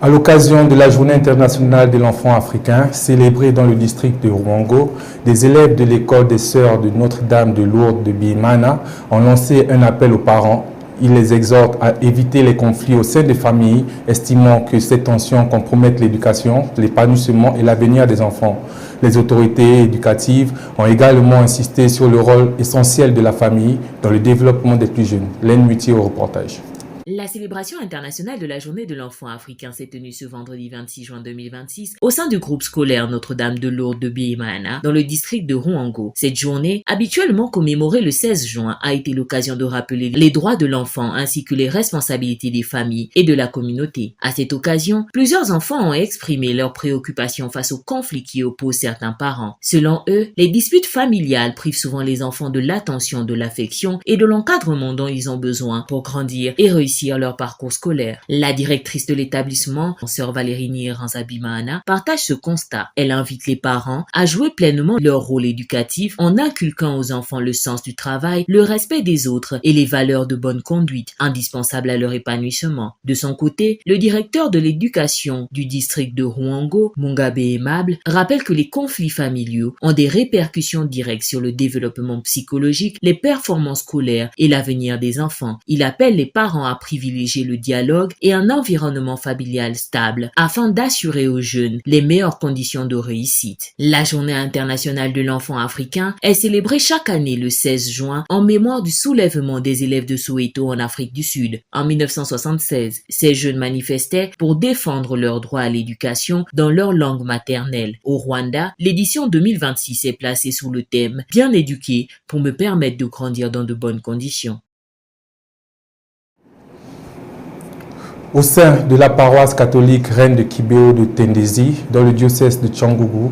À l'occasion de la Journée internationale de l'enfant africain, célébrée dans le district de Ruango, des élèves de l'école des Sœurs de Notre-Dame de Lourdes de Biémana ont lancé un appel aux parents. Ils les exhortent à éviter les conflits au sein des familles, estimant que ces tensions compromettent l'éducation, l'épanouissement et l'avenir des enfants. Les autorités éducatives ont également insisté sur le rôle essentiel de la famille dans le développement des plus jeunes. Laine Mutier au reportage. La célébration internationale de la Journée de l'enfant africain s'est tenue ce vendredi 26 juin 2026 au sein du groupe scolaire Notre-Dame de Lourdes de Biémana dans le district de Ruango. Cette journée, habituellement commémorée le 16 juin, a été l'occasion de rappeler les droits de l'enfant ainsi que les responsabilités des familles et de la communauté. À cette occasion, plusieurs enfants ont exprimé leurs préoccupations face aux conflits qui opposent certains parents. Selon eux, les disputes familiales privent souvent les enfants de l'attention, de l'affection et de l'encadrement dont ils ont besoin pour grandir et réussir leur parcours scolaire. La directrice de l'établissement, Sœur Valérie Niranzabimana, partage ce constat. Elle invite les parents à jouer pleinement leur rôle éducatif en inculquant aux enfants le sens du travail, le respect des autres et les valeurs de bonne conduite, indispensables à leur épanouissement. De son côté, le directeur de l'éducation du district de Ruango, Mugabe Aimable, rappelle que les conflits familiaux ont des répercussions directes sur le développement psychologique, les performances scolaires et l'avenir des enfants. Il appelle les parents à privilégier le dialogue et un environnement familial stable afin d'assurer aux jeunes les meilleures conditions de réussite. La Journée internationale de l'enfant africain est célébrée chaque année le 16 juin en mémoire du soulèvement des élèves de Soweto en Afrique du Sud. En 1976, ces jeunes manifestaient pour défendre leurs droits à l'éducation dans leur langue maternelle. Au Rwanda, l'édition 2026 est placée sous le thème « Bien éduqué pour me permettre de grandir dans de bonnes conditions ». Au sein de la paroisse catholique Reine de Kibéo de Tendesi, dans le diocèse de Cyangugu,